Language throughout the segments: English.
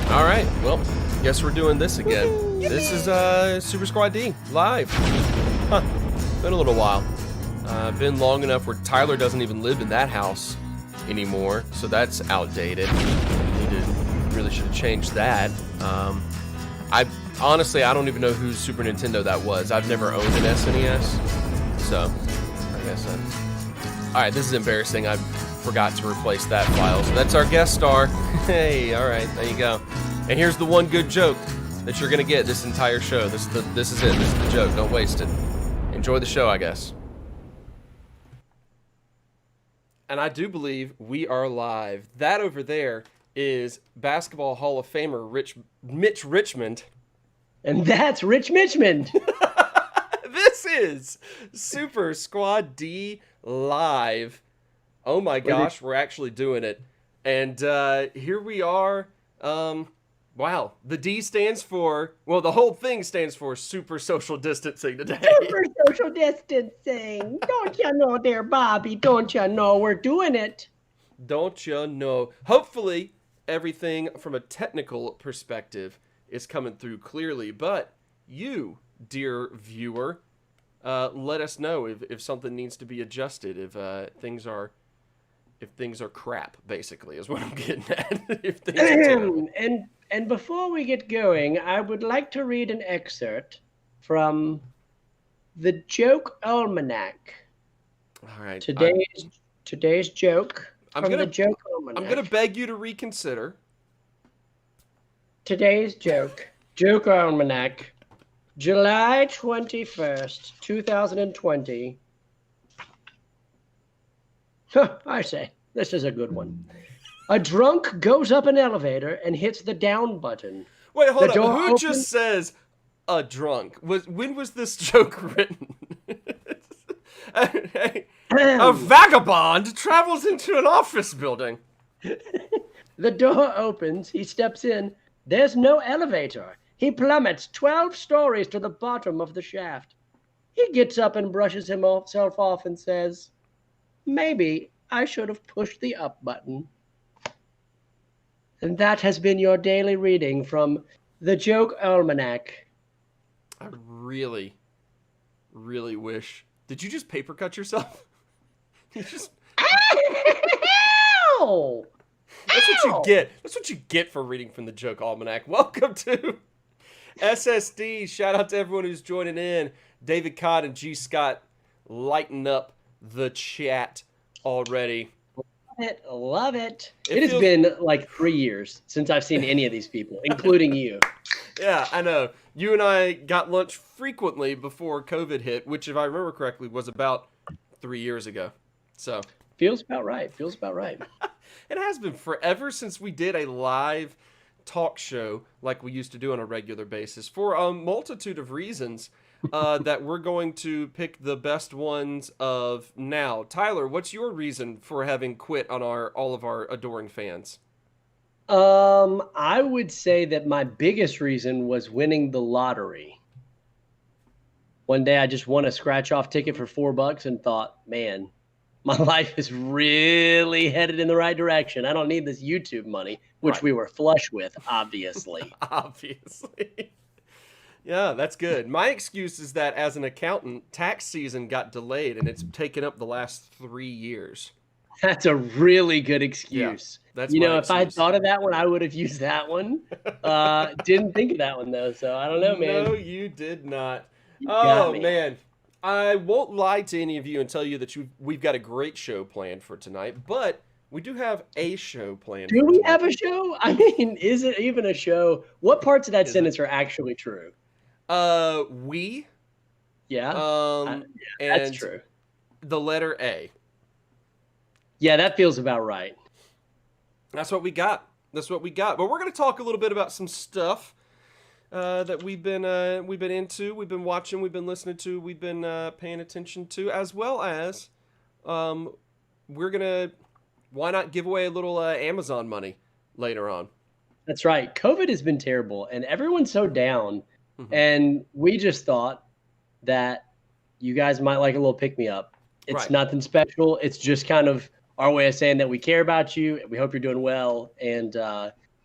All right, well, guess we're doing this again. This is Super Squad D live. Huh, been a little while. Been long enough where Tyler doesn't even live in that house anymore, so that's outdated. Really should have changed that. I honestly don't even know whose Super Nintendo that was. I've never owned an SNES, so I guess all right, this is embarrassing. I forgot to replace that file. So that's our guest star. Hey, all right, there you go. And here's the one good joke that you're gonna get this entire show. This is it. This is the joke. Don't waste it. Enjoy the show, I guess. And I do believe we are live. That over there is Basketball Hall of Famer Mitch Richmond. And that's Rich Mitchmond. This is Super Squad D live. Oh my gosh, we're actually doing it. And here we are. Wow, the D stands for, well, the whole thing stands for super social distancing today. Super social distancing. Don't you know there, Bobby? Don't you know we're doing it? Don't you know? Hopefully, everything from a technical perspective is coming through clearly. But you, dear viewer, let us know if something needs to be adjusted, if things are crap, basically, is what I'm getting at. If things are terrible. And before we get going, I would like to read an excerpt from the Joke Almanac. All right. Today's joke the Joke Almanac. I'm gonna beg you to reconsider. Today's joke, Joke Almanac, July 21st, 2020. I say, this is a good one. A drunk goes up an elevator and hits the down button. Wait, hold on. Who just says a drunk? When was this joke written? A vagabond travels into an office building. The door opens. He steps in. There's no elevator. He plummets 12 stories to the bottom of the shaft. He gets up and brushes himself off and says, "Maybe I should have pushed the up button." And that has been your daily reading from the Joke Almanac. I really, really wish. Did you just paper cut yourself? You just. Ow! That's what you get. That's what you get for reading from the Joke Almanac. Welcome to SSD. Shout out to everyone who's joining in. David Codd and G. Scott lighten up the chat already. Love it. It has been like 3 years since I've seen any of these people, including you. Yeah, I know. You and I got lunch frequently before COVID hit, which, if I remember correctly, was about 3 years ago. So feels about right. It has been forever since we did a live talk show like we used to do on a regular basis for a multitude of reasons. That we're going to pick the best ones of now. Tyler, what's your reason for having quit on all of our adoring fans? I would say that my biggest reason was winning the lottery. One day I just won a scratch-off ticket for $4 and thought, man, my life is really headed in the right direction. I don't need this YouTube money, which we were flush with, obviously. Obviously. Yeah, that's good. My excuse is that as an accountant, tax season got delayed and it's taken up the last 3 years. That's a really good excuse. Yeah, that's if I had thought of that one, I would have used that one. Didn't think of that one, though, so I don't know, man. No, you did not. Oh, man. I won't lie to any of you and tell you that we've got a great show planned for tonight, but we do have a show planned. Do we have a show? I mean, is it even a show? What parts of that sentence are actually true? We. Yeah. And that's true. The letter A. Yeah, that feels about right. That's what we got. But we're going to talk a little bit about some stuff that we've been into, we've been watching, we've been listening to, we've been paying attention to, as well as we're gonna why not give away a little Amazon money later on. That's right. COVID has been terrible, and everyone's so down. Mm-hmm. And we just thought that you guys might like a little pick-me-up. It's nothing special. It's just kind of our way of saying that we care about you. We hope you're doing well. And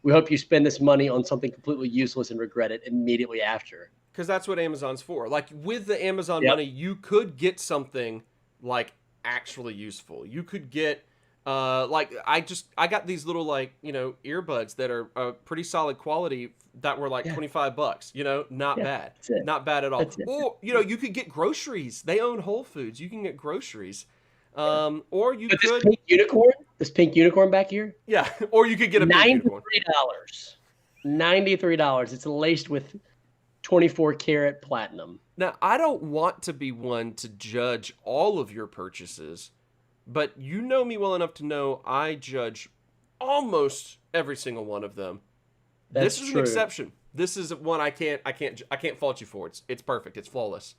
We hope you spend this money on something completely useless and regret it immediately after. Because that's what Amazon's for. Like with the Amazon Yep. money, you could get something like actually useful. You could get like I got these little like, earbuds that are pretty solid quality that were like $25, not bad. That's it. Not bad at all. That's it. Or, you could get groceries. They own Whole Foods. You can get groceries. Or you But could this pink unicorn back here, yeah, or you could get a big unicorn. $93. It's laced with 24 karat platinum. Now, I don't want to be one to judge all of your purchases, but you know me well enough to know I judge almost every single one of them. That's This is true. an exception. This is one I can't fault you for. It's perfect. It's flawless.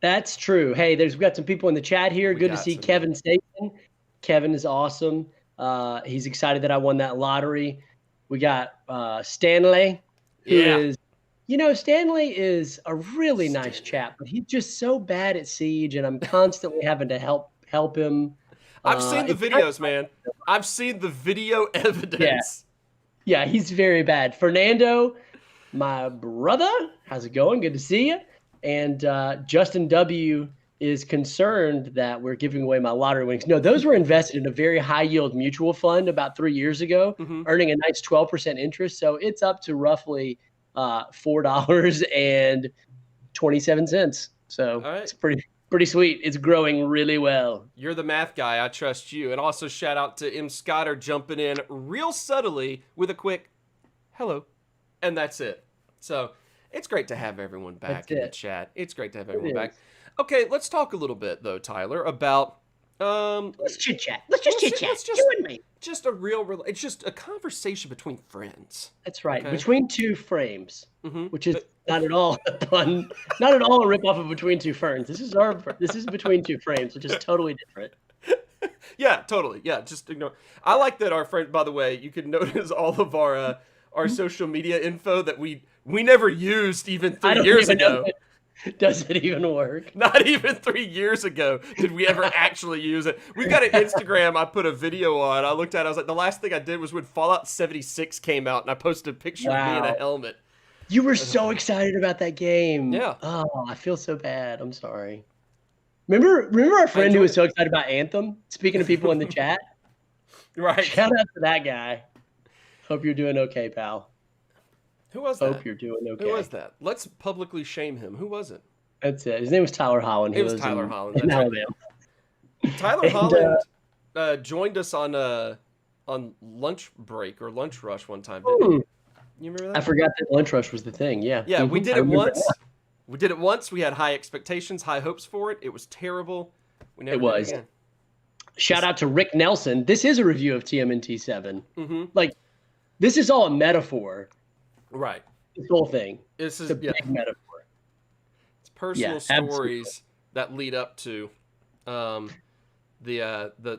That's true. Hey, we've got some people in the chat here. We Good to got see some, Kevin Station. Kevin is awesome. He's excited that I won that lottery. We got Stanley, who is, Stanley is a really nice chap, but he's just so bad at Siege, and I'm constantly having to help him. I've seen the videos, man. I've seen the video evidence. Yeah, he's very bad. Fernando, my brother, how's it going? Good to see you. And Justin W. is concerned that we're giving away my lottery winnings. No, those were invested in a very high yield mutual fund about 3 years ago, earning a nice 12% interest. So it's up to roughly $4.27. So It's pretty sweet. It's growing really well. You're the math guy. I trust you. And also shout out to M. Scotter jumping in real subtly with a quick hello. And that's it. So it's great to have everyone back in the chat. It's great to have everyone back. Okay, let's talk a little bit though, Tyler, about let's chit chat. Let's just chit chat. You and me. Just it's just a conversation between friends. That's right. Okay? Between two frames, which is not at all a pun, not at all a rip off of Between Two Ferns. This is Between Two Frames, which is totally different. Yeah, totally. Yeah, just ignore. I like that our friend. By the way, you can notice all of our social media info that we never used even 3 years ago. Does it even work? Not even 3 years ago did we ever actually use it. We've got an Instagram I put a video on. I looked at it. I was like, the last thing I did was when Fallout 76 came out, and I posted a picture of me in a helmet. You were so excited about that game. Yeah. Oh, I feel so bad. I'm sorry. Remember our friend who was so excited about Anthem? Speaking of people in the chat? Right. Shout out to that guy. Hope you're doing okay, pal. Who was that? Hope you're doing okay. Who was that? Let's publicly shame him. Who was it? That's it. His name was Tyler Holland. It was Tyler Holland. In Alabama. Tyler Holland joined us on lunch break or lunch rush one time, didn't he? You remember that? I forgot that lunch rush was the thing. Yeah. Yeah, we did it once. We did it once. We had high expectations, high hopes for it. It was terrible. We never did it again. Shout out to Rick Nelson. This is a review of TMNT 7. Like, this is all a metaphor. Right. This whole thing. This is a big metaphor. It's personal stories that lead up to the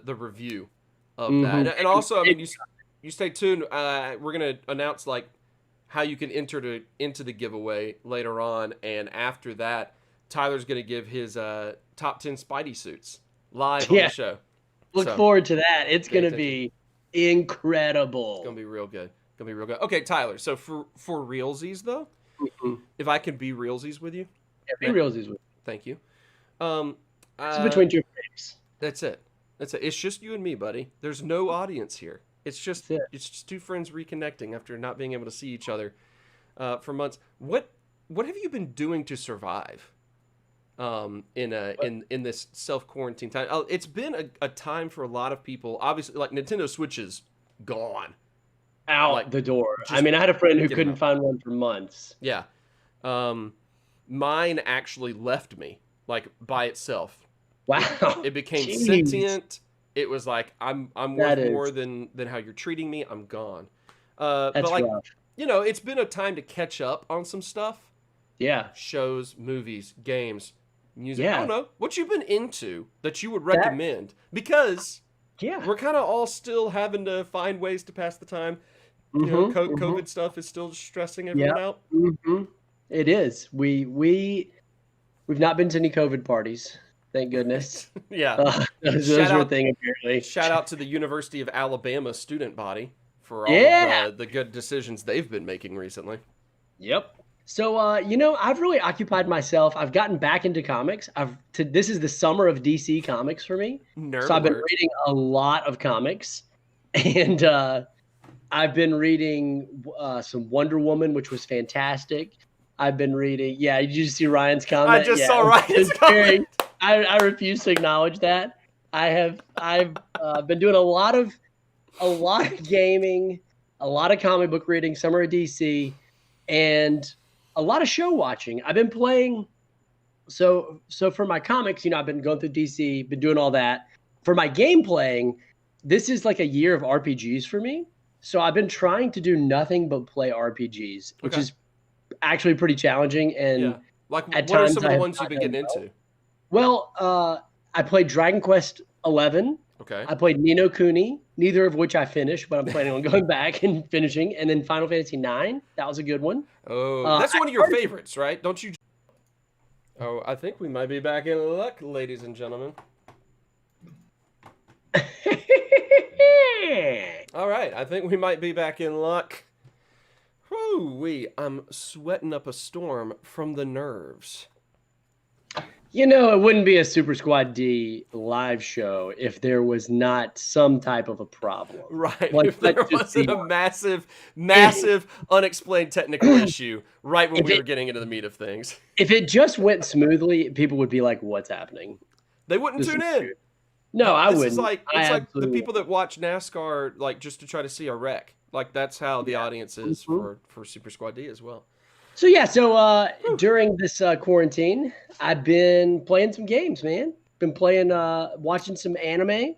review of that. And also, I mean, you stay tuned. We're gonna announce like how you can enter into the giveaway later on, and after that, Tyler's gonna give his top 10 Spidey suits live on the show. Look forward to that. It's gonna be incredible. It's gonna be real good. Okay, Tyler. So for realsies though, if I can be realsies with you, be realsies with you. Thank you. It's Between Two Frames. That's it. It's just you and me, buddy. There's no audience here. It's just two friends reconnecting after not being able to see each other for months. What have you been doing to survive in this self-quarantine time? It's been a time for a lot of people. Obviously, like Nintendo Switch is gone. Out the door. I mean, I had a friend who couldn't find one for months. Yeah. Mine actually left me, like, by itself. Wow. It became sentient. It was like, I'm worth more than how you're treating me. I'm gone. That's but like, rough. It's been a time to catch up on some stuff. Yeah. Shows, movies, games, music. I don't know. What you've been into that you would recommend? Because we're kind of all still having to find ways to pass the time. COVID stuff is still stressing everyone out. It is. We've not been to any COVID parties, thank goodness. Those were a thing apparently. Shout out to the University of Alabama student body for all Yeah. of the good decisions they've been making recently. Yep. So, I've really occupied myself. I've gotten back into comics. This is the summer of DC Comics for me. Nerd So I've been alert. reading a lot of comics, and I've been reading some Wonder Woman, which was fantastic. I've been reading. Yeah, did you see Ryan's comment? I just saw Ryan's it's very- comment. I refuse to acknowledge that. I've been doing a lot of gaming, a lot of comic book reading, summer of DC, and a lot of show watching. I've been playing. So for my comics, I've been going through DC, been doing all that. For my game playing, this is like a year of RPGs for me. So I've been trying to do nothing but play RPGs, which is actually pretty challenging. And Yeah. Like, at what are times some of the ones you've been getting into? Well, I played Dragon Quest 11. Okay. I played Ni no Kuni, neither of which I finished, but I'm planning on going back and finishing. And then Final Fantasy 9, that was a good one. Oh, that's one of your favorites, right? Don't you? Oh, I think we might be back in luck, ladies and gentlemen. All right, I think we might be back in luck. Whoo-wee, I'm sweating up a storm from the nerves. It wouldn't be a Super Squad D live show if there was not some type of a problem. Right, Like, if there let's just wasn't be a massive, unexplained technical issue right when we were getting into the meat of things. If it just went smoothly, people would be like, "What's happening?" They wouldn't tune in. No, I wouldn't. It's like the absolutely people that watch NASCAR like just to try to see a wreck. Like that's how the audience is for Super Squad D as well. So during this quarantine, I've been playing some games, man. Been playing, watching some anime,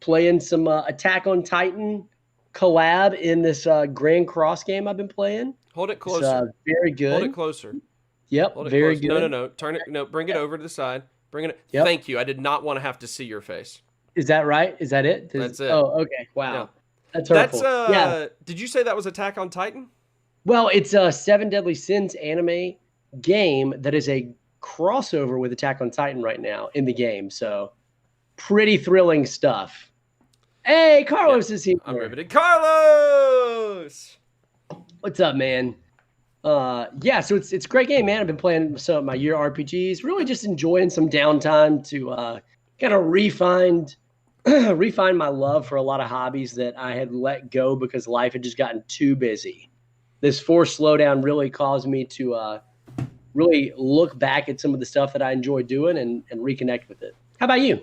playing some Attack on Titan collab in this Grand Cross game I've been playing. Hold it closer. It's, very good. Hold it closer. Yep, Hold it very closer. good. No. Turn it. No, bring it over to the side. Bring it. Yep. Thank you. I did not want to have to see your face. Is that right? Is that it? That's it. Oh, okay. Wow. Yeah. That's hurtful. Yeah. Did you say that was Attack on Titan? Well, it's a Seven Deadly Sins anime game that is a crossover with Attack on Titan right now in the game. So pretty thrilling stuff. Hey, Carlos is here. I'm riveted. Carlos! What's up, man? So it's a great game, man. I've been playing some of my year RPGs, really just enjoying some downtime to kind of refine my love for a lot of hobbies that I had let go because life had just gotten too busy. This forced slowdown really caused me to really look back at some of the stuff that I enjoy doing and reconnect with it. How about you?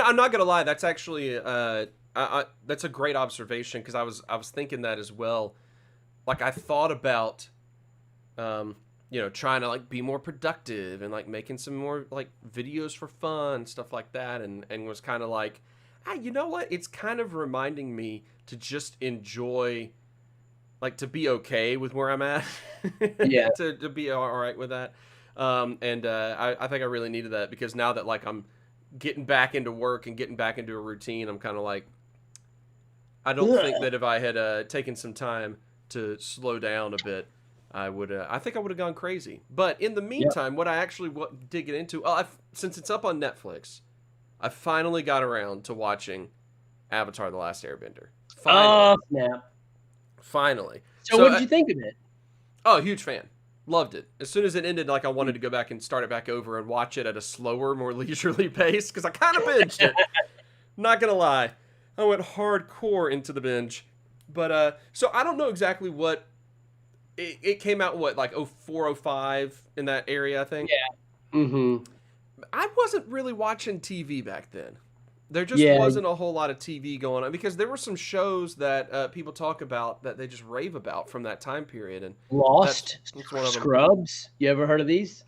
I'm not gonna lie. That's actually that's a great observation because I was thinking that as well. Like I thought about, trying to like be more productive and like making some more like videos for fun, stuff like that, and was kind of like, you know what? It's kind of reminding me to just enjoy. Like to be okay with where I'm at, Yeah. to be all right with that, I think I really needed that because now that like I'm getting back into work and getting back into a routine, I'm kind of like, I don't think that if I had taken some time to slow down a bit, I think I would have gone crazy. But in the meantime, what I actually did get into, since it's up on Netflix, I finally got around to watching Avatar: The Last Airbender. Oh, snap. Finally. So what did you think of it? Oh, huge fan. Loved it. As soon as it ended, like I wanted to go back and start it back over and watch it at a slower, more leisurely pace because I kind of binged it. Not gonna lie, I went hardcore into the binge. But so I don't know exactly what it came out. What like 04, 05 in that area, I think. Yeah. Mm-hmm. I wasn't really watching TV back then. There just wasn't a whole lot of TV going on because there were some shows that people talk about that they just rave about from that time period. And Lost, that's one of them. Scrubs. You ever heard of these?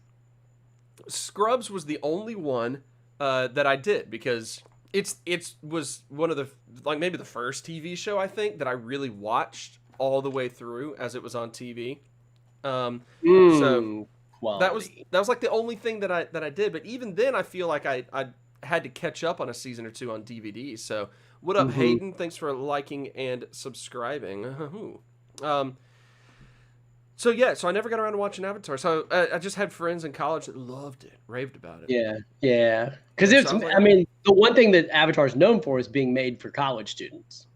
Scrubs was the only one that I did because it was one of the like maybe the first TV show I think that I really watched all the way through as it was on TV. So quality. that was like the only thing that I did. But even then, I feel like I had to catch up on a season or two on DVD. So what up, Hayden? Thanks for liking and subscribing. So I never got around to watching Avatar. So I just had friends in college that loved it, raved about it. Yeah. Because the one thing that Avatar is known for is being made for college students.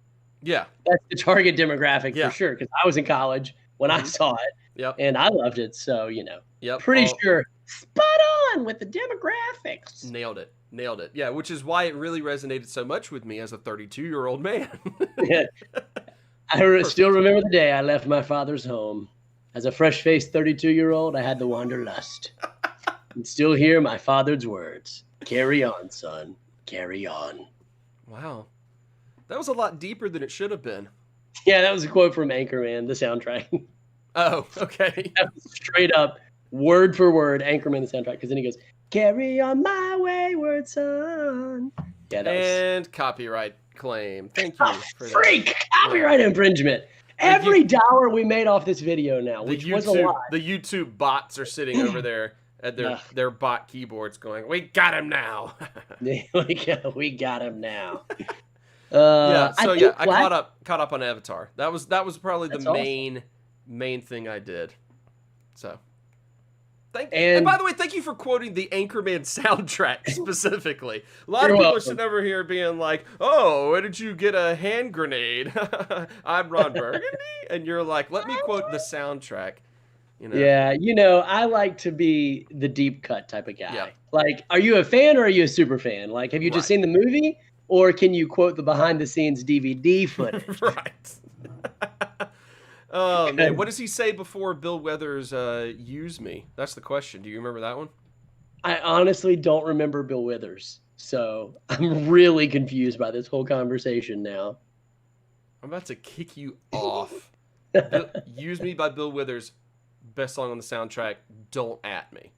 Yeah. That's the target demographic Yeah. for sure. Because I was in college when I saw it, Yep. and I loved it. So Yep. pretty sure spot on with the demographics. Nailed it. Nailed it. Yeah, which is why it really resonated so much with me as a 32-year-old man. Yeah. Still remember the day I left my father's home. As a fresh-faced 32-year-old, I had the wanderlust. And still hear my father's words. Carry on, son. Carry on. Wow. That was a lot deeper than it should have been. Yeah, that was a quote from Anchorman, the soundtrack. Oh, okay. That was straight up, word for word, Anchorman, the soundtrack. Because then he goes, carry on my wayward son. Yeah, that and copyright claim. Thank you for freak! that. Copyright infringement. Every dollar we made off this video now, which was a lot. The YouTube bots are sitting over there at their bot keyboards going, we got him now. we got him now. I caught up on Avatar. That was probably the awesome. main thing I did. So and by the way, thank you for quoting the Anchorman soundtrack specifically. A lot of people are sitting over here being like, "Oh, where did you get a hand grenade?" I'm Ron Burgundy, and you're like, "Let me quote the soundtrack." Yeah, I like to be the deep cut type of guy. Yeah. Like, are you a fan or are you a super fan? Like, have you just seen the movie, or can you quote the behind the scenes DVD footage? Right. Oh man, what does he say before Bill Withers use me? That's the question. Do you remember that one? I honestly don't remember Bill Withers, so I'm really confused by this whole conversation now. I'm about to kick you off. Use Me by Bill Withers, best song on the soundtrack. Don't at me.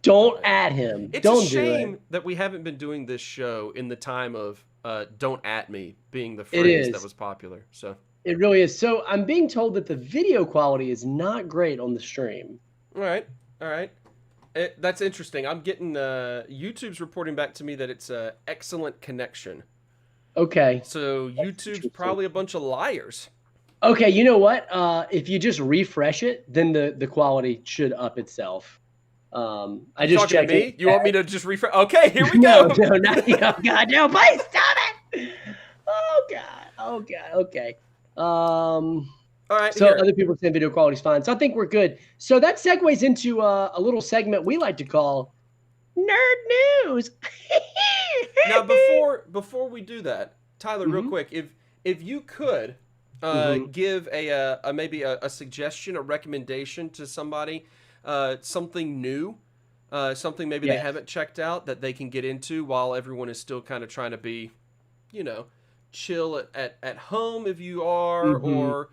Don't at him. It's don't a shame do it. that we haven't been doing this show in the time of "Don't at me" being the phrase that was popular. So. It really is. So I'm being told that the video quality is not great on the stream. All right. That's interesting. I'm getting YouTube's reporting back to me that it's an excellent connection. Okay. So YouTube's probably a bunch of liars. Okay, you know what? If you just refresh it, then the quality should up itself. I just checked it. You want me to just refresh? Okay, here we go. No, not you. Oh, God, no, please stop it. Oh God. Okay. All right. So other people are saying video quality is fine. So I think we're good. So that segues into a little segment we like to call Nerd News. Now, before we do that, Tyler, real quick, if you could give maybe a suggestion, a recommendation to somebody, something new, something maybe they haven't checked out that they can get into while everyone is still kind of trying to be, chill at home if you are, or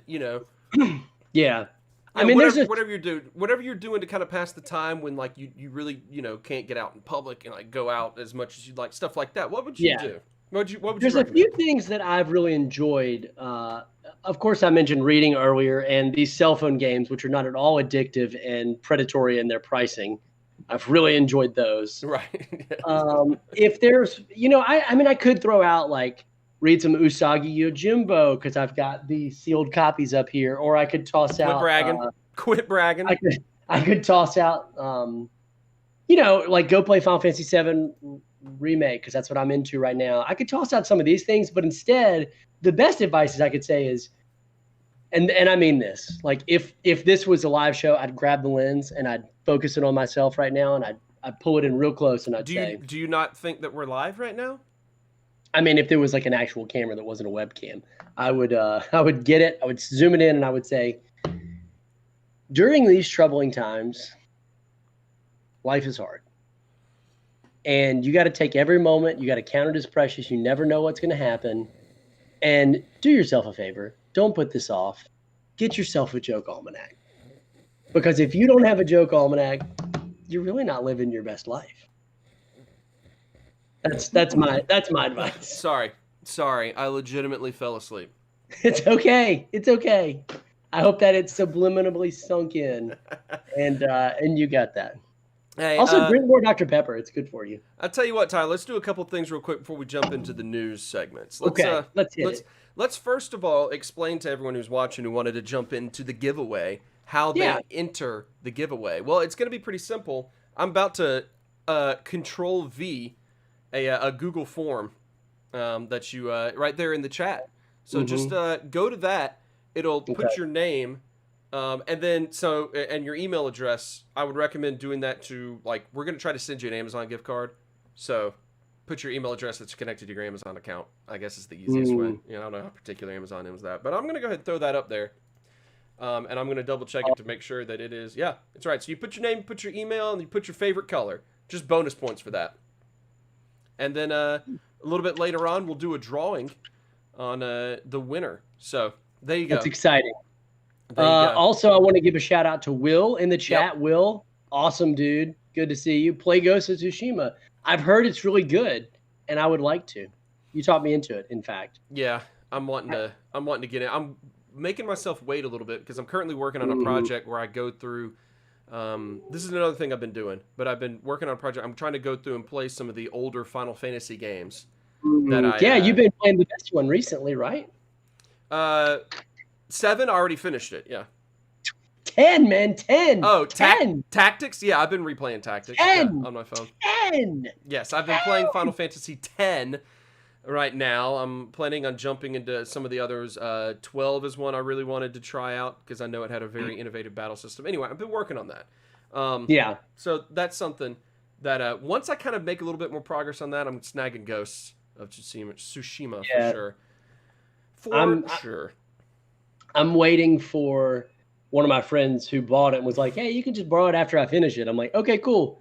yeah. I mean, whatever you're doing to kind of pass the time when like you really can't get out in public and like go out as much as you'd like, stuff like that. What would you do? What would There's you a few things that I've really enjoyed. Of course, I mentioned reading earlier, and these cell phone games, which are not at all addictive and predatory in their pricing. I've really enjoyed those. Right. If there's, I could throw out read some Usagi Yojimbo because I've got the sealed copies up here, or I could toss out. Quit bragging. I could toss out, go play Final Fantasy VII Remake because that's what I'm into right now. I could toss out some of these things, but instead, the best advice I could say is, and I mean this, if this was a live show, I'd grab the lens and I'd focus it on myself right now, and I'd pull it in real close, and I'd say, do you not think that we're live right now? I mean, if there was an actual camera that wasn't a webcam, I would get it, I would zoom it in, and I would say, during these troubling times, life is hard. And you got to take every moment. You got to count it as precious. You never know what's going to happen. And do yourself a favor. Don't put this off. Get yourself a joke almanac. Because if you don't have a joke almanac, you're really not living your best life. That's my advice. Sorry. I legitimately fell asleep. It's okay. I hope that it's subliminally sunk in, and you got that. Hey, also, drink more Dr. Pepper. It's good for you. I'll tell you what, Tyler. Let's do a couple things real quick before we jump into the news segments. Let's hit it. Let's first of all explain to everyone who's watching who wanted to jump into the giveaway how they enter the giveaway. Well, it's going to be pretty simple. I'm about to Control V a Google form that you right there in the chat. So just go to that. It'll put your name, and then and your email address. I would recommend doing that to we're gonna try to send you an Amazon gift card. So put your email address that's connected to your Amazon account. I guess is the easiest way. I don't know how particular Amazon is that, but I'm gonna go ahead and throw that up there. And I'm going to double check it to make sure that it is. Yeah, it's right. So you put your name, put your email, and you put your favorite color. Just bonus points for that. And then a little bit later on, we'll do a drawing on the winner. So there you go. That's exciting. Also, I want to give a shout out to Will in the chat. Yep. Will, awesome dude. Good to see you. Play Ghost of Tsushima. I've heard it's really good, and I would like to. You taught me into it, in fact. Yeah, I'm wanting to get in. I'm making myself wait a little bit because I'm currently working on a project where I go through. This is another thing I've been doing, but I've been working on a project. I'm trying to go through and play some of the older Final Fantasy games. You've been playing the best one recently, right? 7, I already finished it. Yeah. 10, man, 10. Oh, 10. Tactics. Yeah, I've been replaying Tactics 10. On my phone. 10. Yes, I've been playing Final Fantasy 10. Right now, I'm planning on jumping into some of the others. 12 is one I really wanted to try out because I know it had a very innovative battle system. Anyway, I've been working on that. So that's something that once I kind of make a little bit more progress on that, I'm snagging Ghosts of Tsushima for sure. I'm waiting for one of my friends who bought it and was like, hey, you can just borrow it after I finish it. I'm like, okay, cool.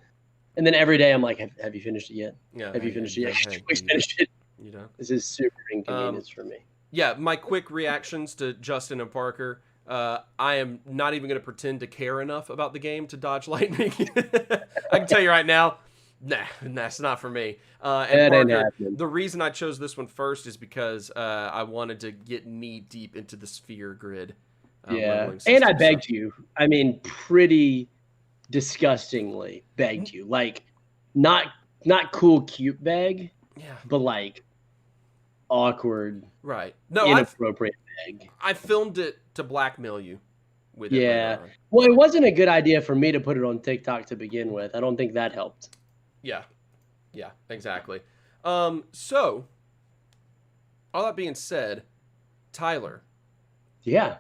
And then every day I'm like, have you finished it yet? Yeah. Have you finished it yet? Please finish it. You know, this is super inconvenience for me. Yeah, my quick reactions to Justin and Parker. I am not even going to pretend to care enough about the game to dodge lightning. I can tell you right now, that's not for me. And Parker, the reason I chose this one first is because I wanted to get knee deep into the sphere grid. And I begged you. I mean, pretty disgustingly begged you. Like, not cool, cute beg. Yeah, but awkward, right? No, inappropriate beg. I filmed it to blackmail you with it. Yeah, well, it wasn't a good idea for me to put it on TikTok to begin with. I don't think that helped. Yeah, exactly. So, all that being said, Tyler. Yeah.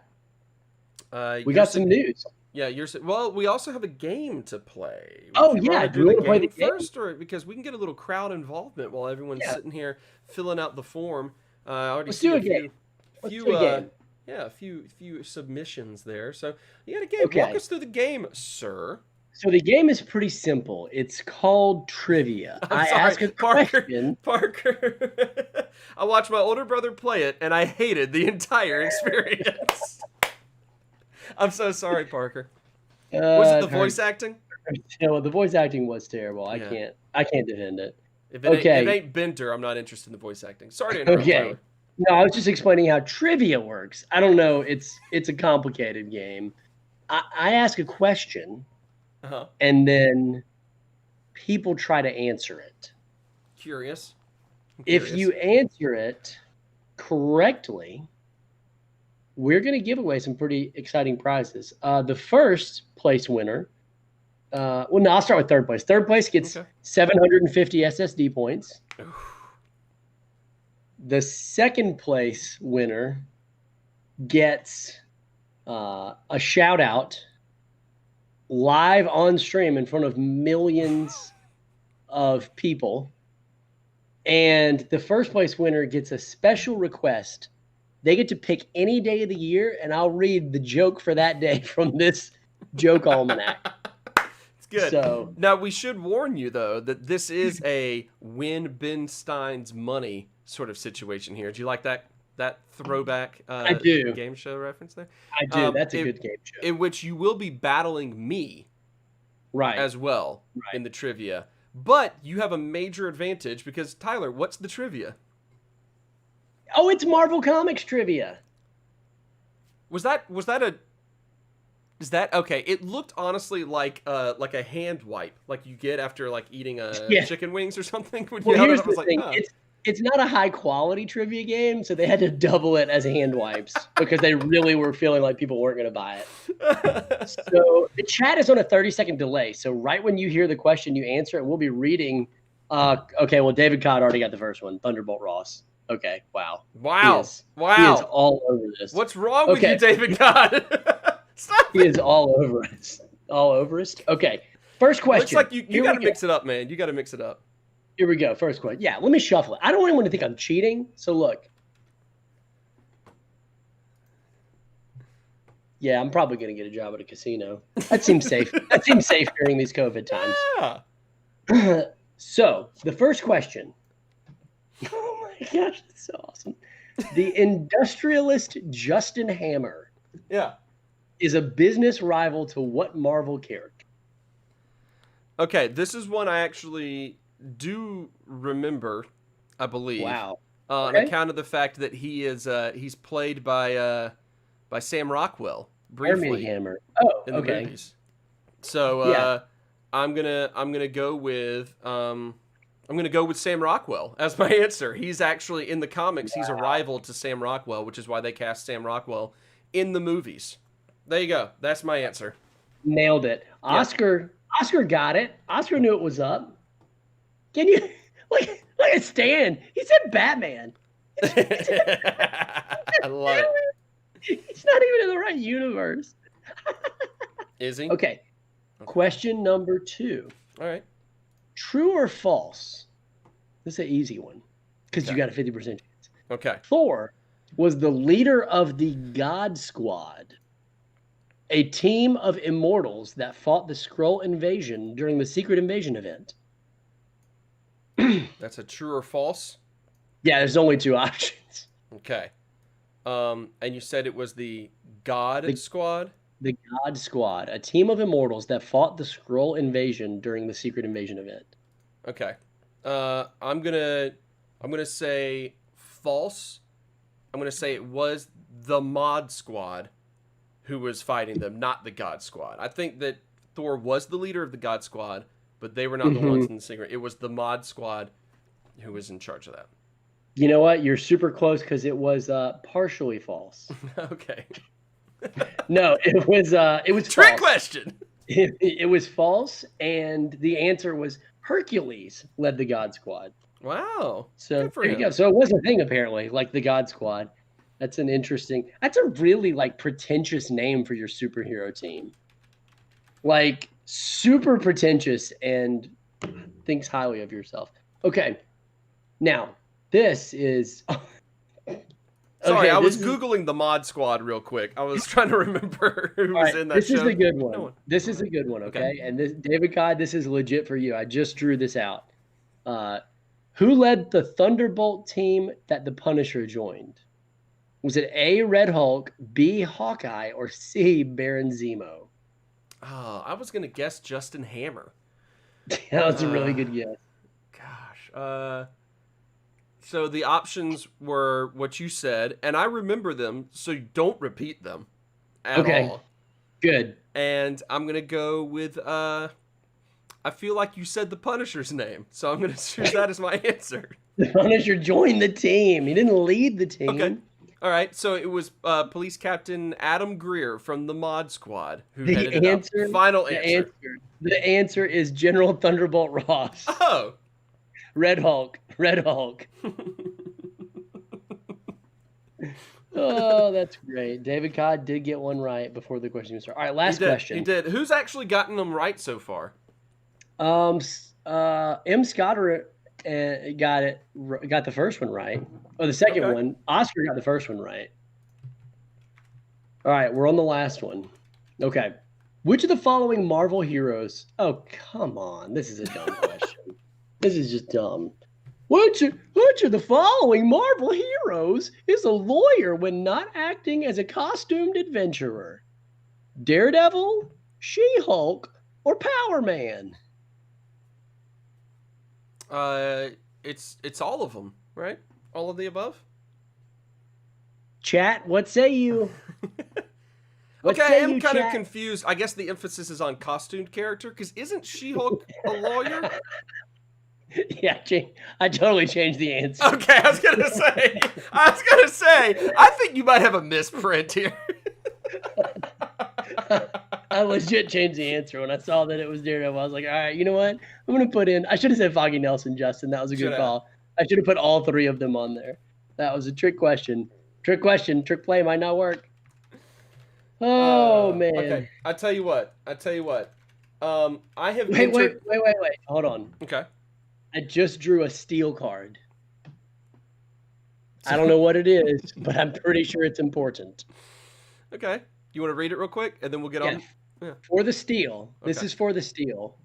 We got some news. Yeah, well, we also have a game to play. Oh, yeah. Do you want to play the game first? Or because we can get a little crowd involvement while everyone's sitting here filling out the form. I already see a game. A few submissions there. So you got a game. Okay. Walk us through the game, sir. So the game is pretty simple. It's called Trivia. Ask a question. Parker. I watched my older brother play it, and I hated the entire experience. I'm so sorry, Parker. Was it the voice acting? No, the voice acting was terrible. I can't defend it. If it ain't Bender, I'm not interested in the voice acting. Sorry to interrupt. Okay. No, I was just explaining how trivia works. I don't know. It's a complicated game. I ask a question, and then people try to answer it. Curious. If you answer it correctly, we're going to give away some pretty exciting prizes. The first place winner, I'll start with third place. Third place gets 750 SSD points. The second place winner gets a shout out live on stream in front of millions of people. And the first place winner gets a special request. They get to pick any day of the year, and I'll read the joke for that day from this joke almanac. It's good. So, now, we should warn you, though, that this is a win Ben Stein's money sort of situation here. Do you like that throwback I do. Game show reference there? I do. That's a good game show. In which you will be battling me as well in the trivia. But you have a major advantage because, Tyler, what's the trivia? Oh, it's Marvel Comics trivia. Is that okay? It looked honestly like a hand wipe, like you get after eating chicken wings or something. Well, here's the thing. It's not a high quality trivia game, so they had to double it as hand wipes because they really were feeling like people weren't going to buy it. So the chat is on a 30-second delay. So right when you hear the question, you answer it. We'll be reading Okay, well, David Codd already got the first one. Thunderbolt Ross. Okay, wow. Wow. He is all over this. What's wrong with you, David Codd? Stop He is all over us. All over us. Okay, first question. Looks like you got to mix it up, man. You got to mix it up. Here we go. First question. Yeah, let me shuffle it. I don't want anyone to think I'm cheating. So look. Yeah, I'm probably going to get a job at a casino. That seems safe. That seems safe during these COVID times. Yeah. So, the first question. Oh my gosh, that's so awesome. The industrialist Justin Hammer is a business rival to what Marvel character? Okay, this is one I actually do remember, I believe. Wow. On account of the fact that he's played by Sam Rockwell briefly. Armie Hammer. Oh, in the okay. movies. So I'm gonna go with Sam Rockwell as my answer. He's actually in the comics. He's a rival to Sam Rockwell, which is why they cast Sam Rockwell in the movies. There you go. That's my answer. Nailed it. Oscar got it. Oscar knew it was up. Can you look at Stan? He said Batman. I love it. He's not even in the right universe. Is he? Okay. Question number 2. All right. True or false? This is an easy one because you got a 50% chance. Okay. Thor was the leader of the God Squad, a team of immortals that fought the Skrull invasion during the Secret Invasion event. That's a true or false? Yeah, there's only 2 options. Okay. And you said it was the God Squad? The God Squad, a team of immortals that fought the Skrull invasion during the Secret Invasion event. Okay. I'm gonna say false. I'm gonna say it was the Mod Squad who was fighting them, not the God Squad. I think that Thor was the leader of the God Squad, but they were not the ones in the secret. It was the Mod Squad who was in charge of that. You know what? You're super close because it was partially false. Okay. No, it was trick false. question. It was false, and the answer was Hercules led the God Squad. Wow. So there you go. So it was a thing apparently, like the God Squad. That's a really like pretentious name for your superhero team. Like super pretentious and thinks highly of yourself. Okay. Now, this is Sorry, I was Googling the Mod Squad real quick. I was trying to remember who was in that show. This is a good one. This is a good one, okay? And this, David Codd, this is legit for you. I just drew this out. Who led the Thunderbolt team that the Punisher joined? Was it A, Red Hulk, B, Hawkeye, or C, Baron Zemo? I was going to guess Justin Hammer. That was a really good guess. Gosh. So the options were what you said, and I remember them, so don't repeat them at all. Good. And I'm going to go with, I feel like you said the Punisher's name, so I'm going to choose that as my answer. The Punisher joined the team. He didn't lead the team. Okay. All right, so it was Police Captain Adam Greer from the Mod Squad who headed it up. Final answer. The answer is General Thunderbolt Ross. Oh. Red Hulk. Oh, that's great. David Codd did get one right before the question started. All right, last question. He did. Who's actually gotten them right so far? M. Scott got the first one right. Oh, the second one. Oscar got the first one right. All right, we're on the last one. Okay. Which of the following Marvel heroes? Oh, come on. This is a dumb question. This is just dumb. Which of the following Marvel heroes is a lawyer when not acting as a costumed adventurer? Daredevil, She-Hulk, or Power Man? It's all of them, right? All of the above? Chat, what say you? Okay, I am kind of confused. I guess the emphasis is on costumed character, because isn't She-Hulk a lawyer? Yeah, I totally changed the answer. Okay, I was gonna say, I think you might have a misprint here. I legit changed the answer when I saw that it was Daredevil. I was like, all right, you know what? I'm gonna put in. I should have said Foggy Nelson, Justin. That was a good Shoulda. call. I should have put all three of them on there. That was a trick question. Trick question. Trick play might not work. Oh man. Okay, I tell you what. I have Wait. Hold on. Okay. I just drew a steel card. I don't know what it is, but I'm pretty sure it's important. Okay. You want to read it real quick, and then we'll get on. Yeah. For the steel. This Okay. is for the steel.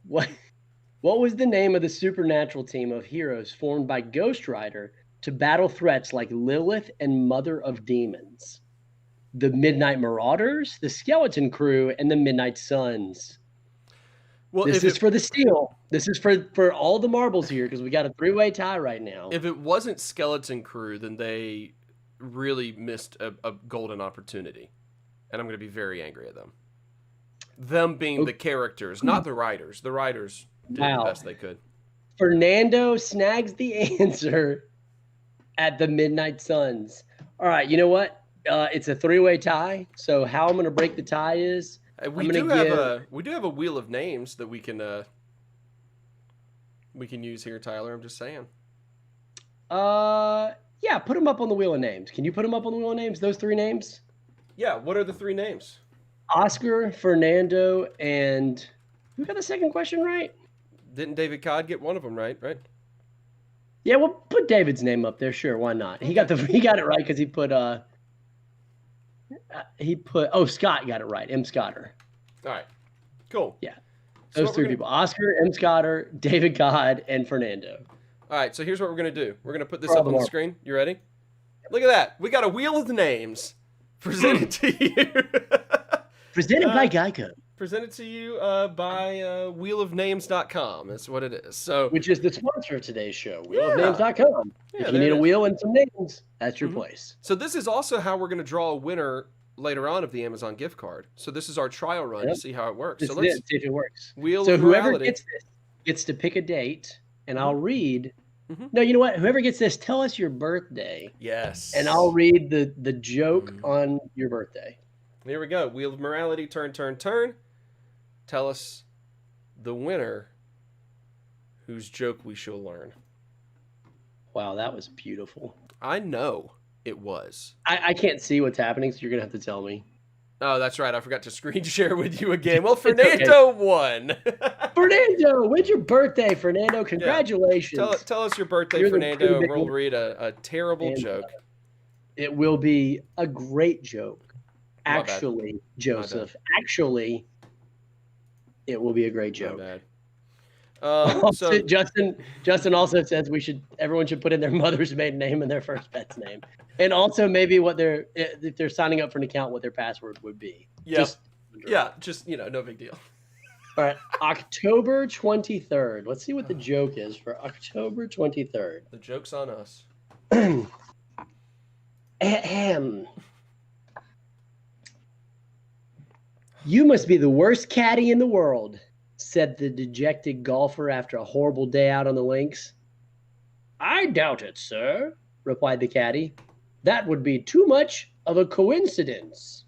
What was the name of the supernatural team of heroes formed by Ghost Rider to battle threats like Lilith and Mother of Demons? The Midnight Marauders, the Skeleton Crew, and the Midnight Suns. Well, this is for the steel. This is for all the marbles here because we got a three-way tie right now. If it wasn't Skeleton Crew, then they really missed a golden opportunity, and I'm going to be very angry at them. Them being the characters, not the writers. The writers did the best they could. Fernando snags the answer at the Midnight Suns. All right, you know what? It's a three-way tie. So how I'm going to break the tie is we do have a wheel of names that we can use here, Tyler. I'm just saying. Yeah, put them up on the wheel of names. Can you put them up on the wheel of names? Those three names? Yeah. What are the three names? Oscar, Fernando, and who got the second question right? Didn't David Codd get one of them right? Right. Yeah, we'll put David's name up there. Sure, why not? He got it right because he put Scott got it right. M. Scotter. All right. Cool. Yeah. Those three people. Oscar, M. Scotter, David Codd, and Fernando. All right, so here's what we're going to do. We're going to put this up on the screen. You ready? Look at that. We got a wheel of the names presented to you. Presented by Geico. Presented to you by wheelofnames.com. That's what it is. So, which is the sponsor of today's show, wheelofnames.com. Yeah, if you need a wheel and some names, that's your place. So this is also how we're going to draw a winner later on of the Amazon gift card. So this is our trial run to see how it works. So let's see if it works. So whoever gets this gets to pick a date, and I'll read. No, you know what? Whoever gets this, tell us your birthday. Yes. And I'll read the joke on your birthday. Here we go. Wheel of Morality, turn. Tell us the winner whose joke we shall learn. Wow, that was beautiful. I know it was. I can't see what's happening, so you're going to have to tell me. Oh, that's right. I forgot to screen share with you again. Well, Fernando won. Fernando, when's your birthday, Fernando? Congratulations. Yeah. Tell us your birthday, Fernando, and we'll read a terrible joke. It will be a great joke. Actually, Joseph. Actually, it will be a great joke. So Justin also says everyone should put in their mother's maiden name and their first pet's name, and also maybe if they're signing up for an account, what their password would be. Yeah, just no big deal. All right, October 23rd. Let's see what the joke is for October 23rd. The joke's on us. You must be the worst caddy in the world, said the dejected golfer after a horrible day out on the links. I doubt it, sir, replied the caddy. That would be too much of a coincidence.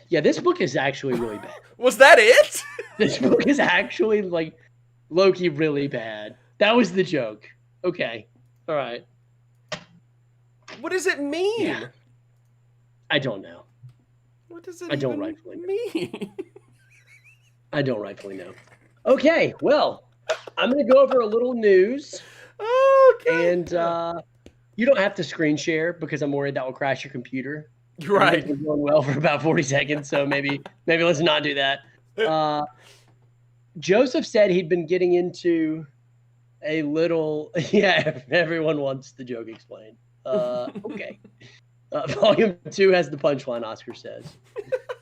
Yeah, this book is actually really bad. Was that it? This book is actually, like, low-key really bad. That was the joke. Okay. All right. What does it mean? Yeah. I don't know. What does it mean? I don't rightfully know. Okay, well, I'm going to go over a little news. Okay. And you don't have to screen share because I'm worried that will crash your computer. You're right. It's been going well for about 40 seconds, so maybe let's not do that. Joseph said he'd been getting into a little... Yeah, everyone wants the joke explained. Okay. Volume 2 has the punchline, Oscar says.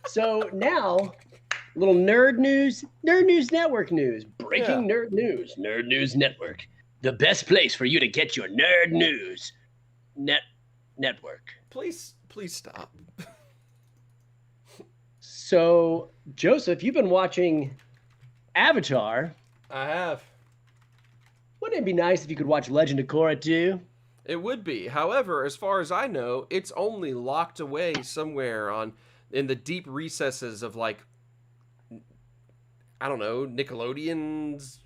So now, little Nerd News Network news. Breaking Nerd News. Nerd News Network. The best place for you to get your nerd news. Network. Please stop. So, Joseph, you've been watching Avatar. I have. Wouldn't it be nice if you could watch Legend of Korra too? It would be. However, as far as I know, it's only locked away somewhere in the deep recesses of like I don't know, Nickelodeon's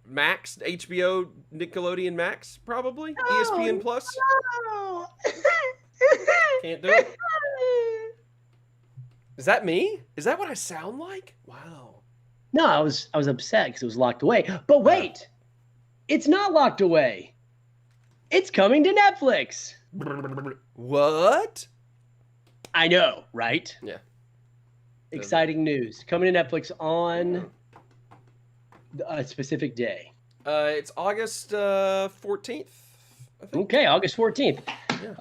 Max, HBO Nickelodeon Max, probably ESPN Plus. No. Can't do it. Is that me? Is that what I sound like? Wow. No, I was upset because it was locked away. But wait, it's not locked away. It's coming to Netflix. What? I know, right? Yeah. Exciting news. Coming to Netflix on a specific day. It's August 14th, I think. Okay, August 14th. Yeah.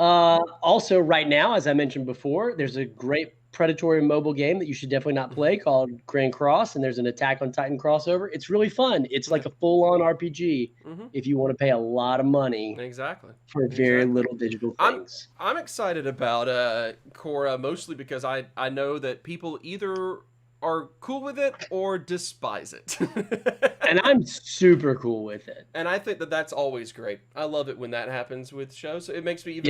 Also, right now, as I mentioned before, there's a great predatory mobile game that you should definitely not play called Grand Cross, and there's an Attack on Titan crossover. It's really fun. It's like a full-on RPG if you want to pay a lot of money Exactly. for very little digital things. I'm excited about Korra mostly because I know that people either are cool with it or despise it. And I'm super cool with it. And I think that that's always great. I love it when that happens with shows. It makes me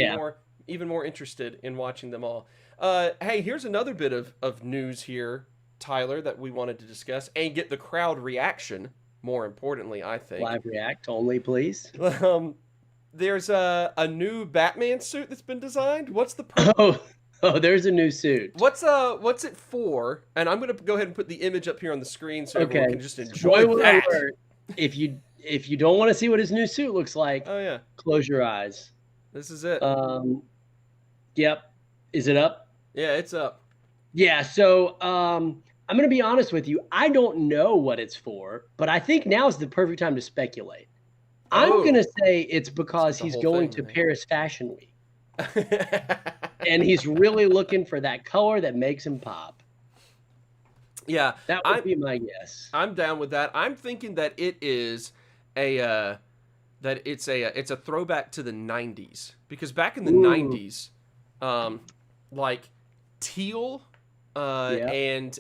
even more interested in watching them all. Hey, here's another bit of news here, Tyler, that we wanted to discuss and get the crowd reaction. More importantly, I think. Live react only, please. There's a new Batman suit that's been designed. What's the Oh, there's a new suit. What's it for? And I'm gonna go ahead and put the image up here on the screen so everyone can just enjoy Spoiler that. alert. If you don't want to see what his new suit looks like, close your eyes. This is it. Yep. Is it up? Yeah, it's up. Yeah, so I'm going to be honest with you. I don't know what it's for, but I think now is the perfect time to speculate. I'm going to say it's because he's going to Paris Fashion Week. And he's really looking for that color that makes him pop. Yeah. That would be my guess. I'm down with that. I'm thinking that it is it's a throwback to the 90s because back in the 90s like teal and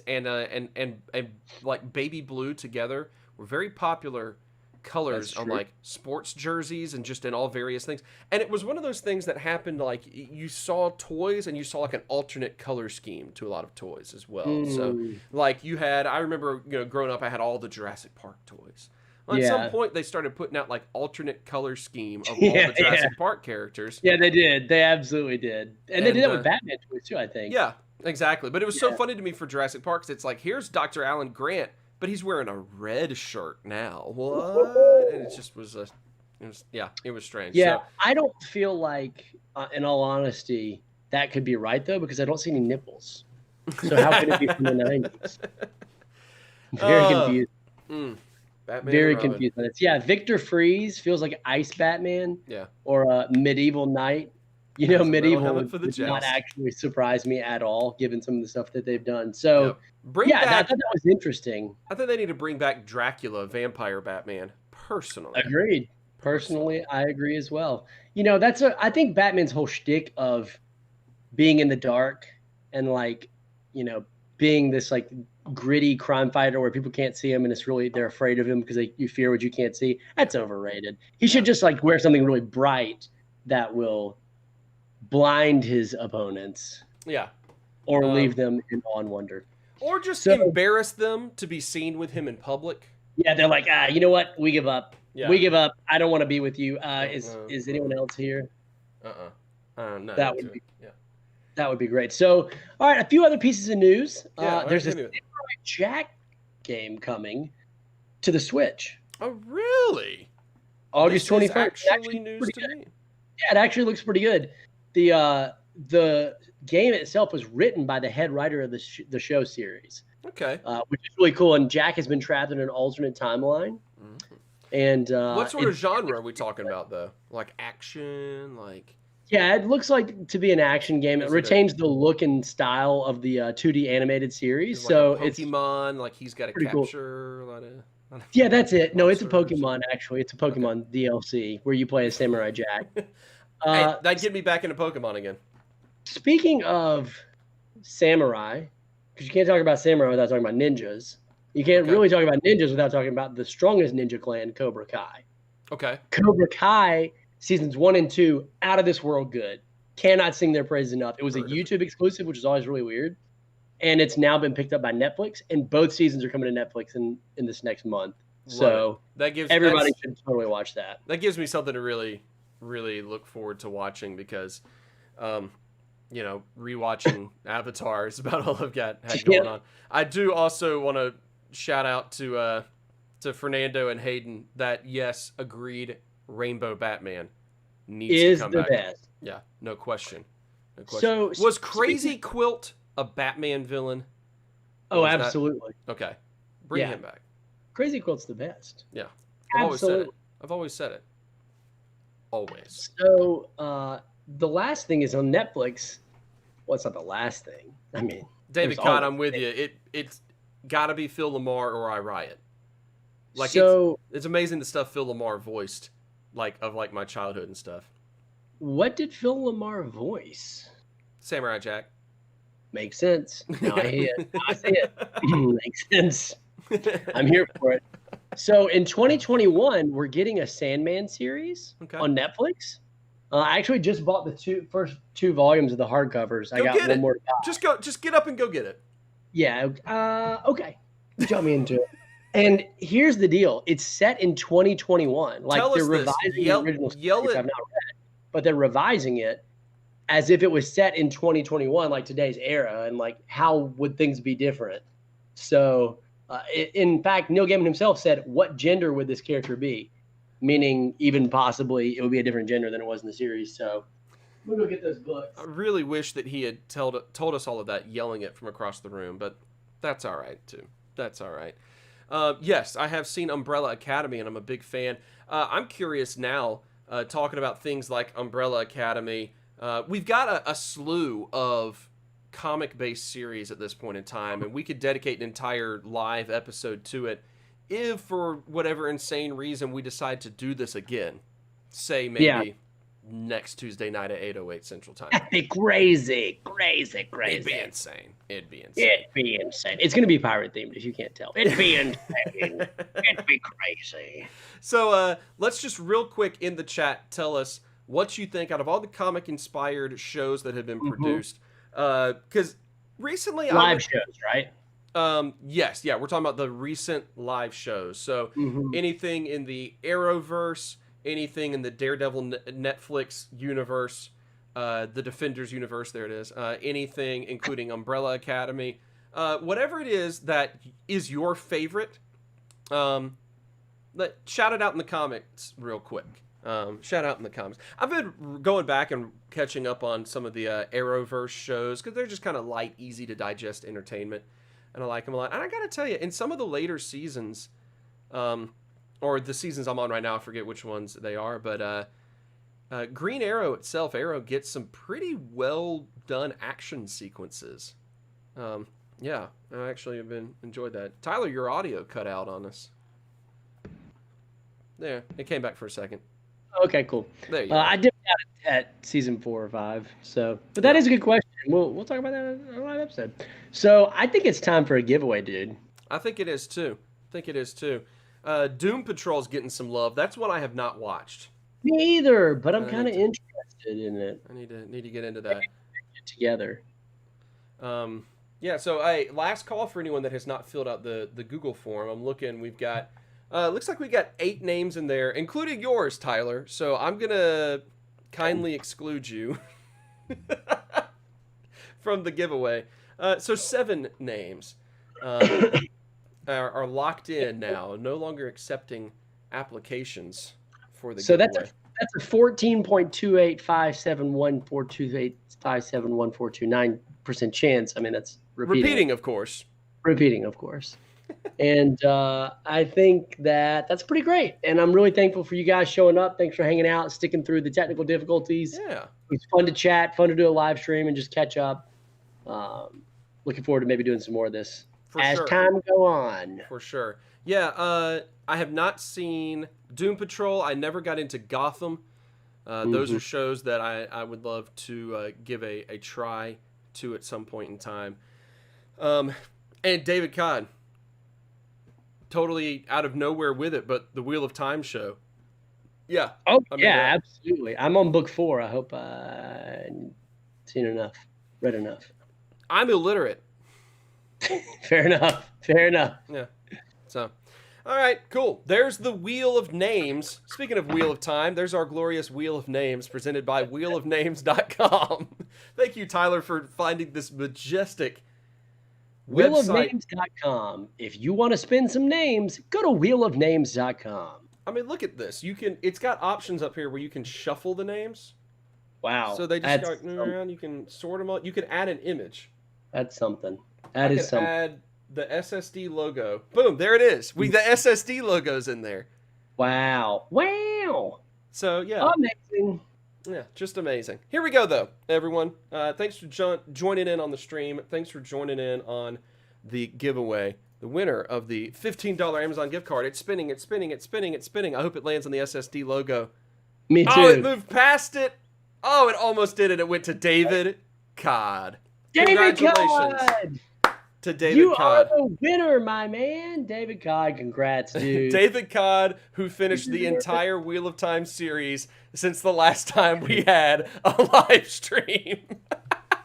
like baby blue together were very popular colors on like sports jerseys and just in all various things. And it was one of those things that happened like you saw toys and you saw like an alternate color scheme to a lot of toys as well. So like I remember growing up I had all the Jurassic Park toys. At some point, they started putting out like alternate color scheme of all the Jurassic Park characters. Yeah, they did. They absolutely did, and they did that with Batman toys too, I think. Yeah, exactly. But it was so funny to me for Jurassic Park. 'Cause it's like here's Dr. Alan Grant, but he's wearing a red shirt now. What? And it just was it was strange. Yeah, so, I don't feel like, in all honesty, that could be right though because I don't see any nipples. So how could it be from the 90s? Very confused. Batman very confused on it. Yeah, Victor Freeze feels like Ice Batman. Yeah. Or a Medieval Knight. Medieval would not actually surprise me at all, given some of the stuff that they've done. So, I thought that was interesting. I think they need to bring back Dracula, Vampire Batman, personally. Agreed. Personally, I agree as well. I think Batman's whole shtick of being in the dark and like, being this like gritty crime fighter where people can't see him and they're afraid of him because you fear what you can't see. That's overrated. He should just like wear something really bright that will blind his opponents. Yeah. Or leave them in awe and wonder. Or just embarrass them to be seen with him in public. Yeah, they're like, you know what? We give up. Yeah. We give up. I don't want to be with you. Is anyone else here? No. That would be That would be great. So, all right, a few other pieces of news. There's a Samurai Jack game coming to the Switch. Oh, really? August 21st. Actually news to me. Yeah, it actually looks pretty good. The game itself was written by the head writer of the show series. Okay. Which is really cool. And Jack has been trapped in an alternate timeline. Mm-hmm. And what sort of genre are we talking about, though? Like action, like. Yeah, it looks like to be an action game. It retains the look and style of the 2D animated series. Like so Pokemon, like he's got to capture cool. a lot of. Yeah, that's it. No, it's a Pokemon actually. It's a Pokemon DLC where you play as Samurai Jack. Hey, that'd get me back into Pokemon again. Speaking of samurai, because you can't talk about samurai without talking about ninjas. You can't really talk about ninjas without talking about the strongest ninja clan, Cobra Kai. Okay. Cobra Kai Seasons 1 and 2, out of this world good. Cannot sing their praises enough. It was a Heard of it. YouTube exclusive, which is always really weird. And it's now been picked up by Netflix, and both seasons are coming to Netflix in this next month. So everybody should totally watch that. That gives me something to really, really look forward to watching because, rewatching Avatar is about all I've had going on. I do also want to shout out to Fernando and Hayden that yes, agreed, Rainbow Batman needs to come back. Best. Yeah, no question. So was Crazy Quilt a Batman villain? Oh, absolutely. Okay, bring him back. Crazy Quilt's the best. Yeah, absolutely. I've always said it. Always. So the last thing is on Netflix. Well, it's not the last thing. I mean, David Cott, I'm with you. It's got to be Phil Lamar or I Riot. Like it's amazing the stuff Phil Lamar voiced, like my childhood and stuff. What did Phil Lamar voice? Samurai Jack. Makes sense. Now I hear it. Now I see it. Makes sense. I'm here for it. So in 2021, we're getting a Sandman series on Netflix. I actually just bought the first two volumes of the hardcovers. I got one more to buy. Just get up and go get it. Yeah. Okay. Jump me into it. And here's the deal: it's set in 2021. Like they're revising the original story, which I've not read, but they're revising it as if it was set in 2021, like today's era, and like how would things be different? So, in fact, Neil Gaiman himself said, "What gender would this character be?" Meaning, even possibly, it would be a different gender than it was in the series. So, we'll go get those books. I really wish that he had told us all of that, yelling it from across the room, but that's all right too. That's all right. Yes, I have seen Umbrella Academy, and I'm a big fan. I'm curious now, talking about things like Umbrella Academy. We've got a slew of comic-based series at this point in time, and we could dedicate an entire live episode to it if, for whatever insane reason, we decide to do this again. Say maybe next Tuesday night at 8:08 Central Time. That'd be crazy. It'd be insane. It's going to be pirate themed, if you can't tell. It'd be insane. It'd be crazy. So let's just real quick in the chat tell us what you think out of all the comic-inspired shows that have been produced. Because recently... Live shows, right? Yes, we're talking about the recent live shows. So anything in the Arrowverse, anything in the Daredevil Netflix universe, the Defenders universe, there it is. Anything including Umbrella Academy. Whatever it is that is your favorite, shout it out in the comments real quick. Shout out in the comments. I've been going back and catching up on some of the Arrowverse shows because they're just kind of light, easy to digest entertainment, and I like them a lot. And I gotta tell you, in some of the later seasons, or the seasons I'm on right now, I forget which ones they are, but Green Arrow itself, Arrow gets some pretty well done action sequences. Yeah, I actually have enjoyed that. Tyler, your audio cut out on us. There, it came back for a second. Okay, cool. There you go. I dipped out at season 4 or 5. So, but that is a good question. We'll talk about that in a live episode. So I think it's time for a giveaway, dude. I think it is too. Doom Patrol's getting some love. That's one I have not watched. Me either, but I'm kind of interested in it. I need to get into that. Together. Yeah. So, last call for anyone that has not filled out the Google form. I'm looking. We've got. Looks like we got 8 names in there, including yours, Tyler. So I'm gonna kindly exclude you from the giveaway. So 7 names are locked in now, no longer accepting applications for the giveaway. So that's a 14.285714285714229% chance. I mean, that's repeating, of course. And I think that's pretty great. And I'm really thankful for you guys showing up. Thanks for hanging out, sticking through the technical difficulties. Yeah. It's fun to chat, fun to do a live stream and just catch up. Looking forward to maybe doing some more of this as time go on. For sure. Yeah, I have not seen Doom Patrol. I never got into Gotham. Those are shows that I would love to give a try to at some point in time. And David Codd. Totally out of nowhere with it, but the Wheel of Time show. Yeah. Oh, I mean, yeah, absolutely. I'm on book 4. I hope seen enough, read enough. I'm illiterate. Fair enough. Fair enough. Yeah. So, all right, cool. There's the Wheel of Names. Speaking of Wheel of Time, there's our glorious Wheel of Names presented by wheelofnames.com. Thank you, Tyler, for finding this majestic website. Wheelofnames.com. If you want to spin some names, go to wheelofnames.com. I mean, look at this. It's got options up here where you can shuffle the names. Wow. So they just go around. You can sort them out. You can add an image. That's something. I could add the SSD logo. Boom, there it is. The SSD logo's in there. Wow. Wow. So, yeah. Amazing. Yeah, just amazing. Here we go, though, everyone. Thanks for joining in on the stream. Thanks for joining in on the giveaway. The winner of the $15 Amazon gift card. It's spinning, it's spinning, it's spinning, it's spinning. I hope it lands on the SSD logo. Me too. Oh, it moved past it. Oh, it almost did it. It went to David Codd. David Congratulations Codd. to David You Codd. are the winner, my man. David Codd, congrats, dude. David Codd, who finished the entire Wheel of Time series since the last time we had a live stream.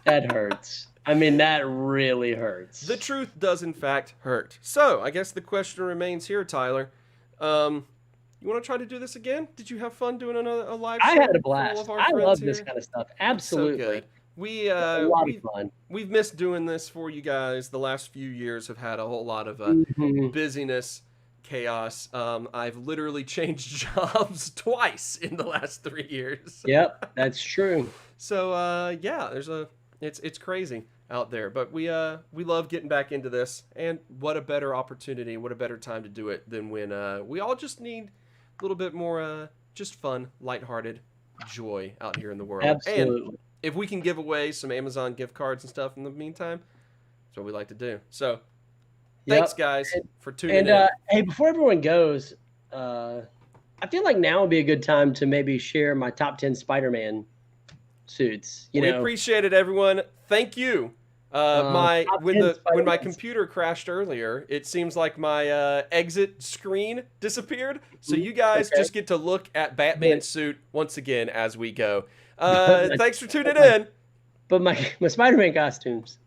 That hurts. I mean, that really hurts. The truth does, in fact, hurt. So, I guess the question remains here, Tyler. You want to try to do this again? Did you have fun doing a live stream? I had a blast. I love this kind of stuff. Absolutely. So good. A lot of fun. We've missed doing this for you guys. The last few years have had a whole lot of busyness, chaos. I've literally changed jobs twice in the last 3 years. Yep, that's true. So yeah, it's crazy out there, but we love getting back into this, and what a better opportunity, what a better time to do it than when we all just need a little bit more just fun, lighthearted joy out here in the world. Absolutely. And if we can give away some Amazon gift cards and stuff in the meantime, that's what we like to do. So thanks, guys, for tuning in. Hey, before everyone goes, I feel like now would be a good time to maybe share my top 10 Spider-Man suits. We appreciate it, everyone. Thank you. When my computer crashed earlier, it seems like my exit screen disappeared. So you guys just get to look at Batman's suit once again as we go. Thanks for tuning in. But my Spider-Man costumes.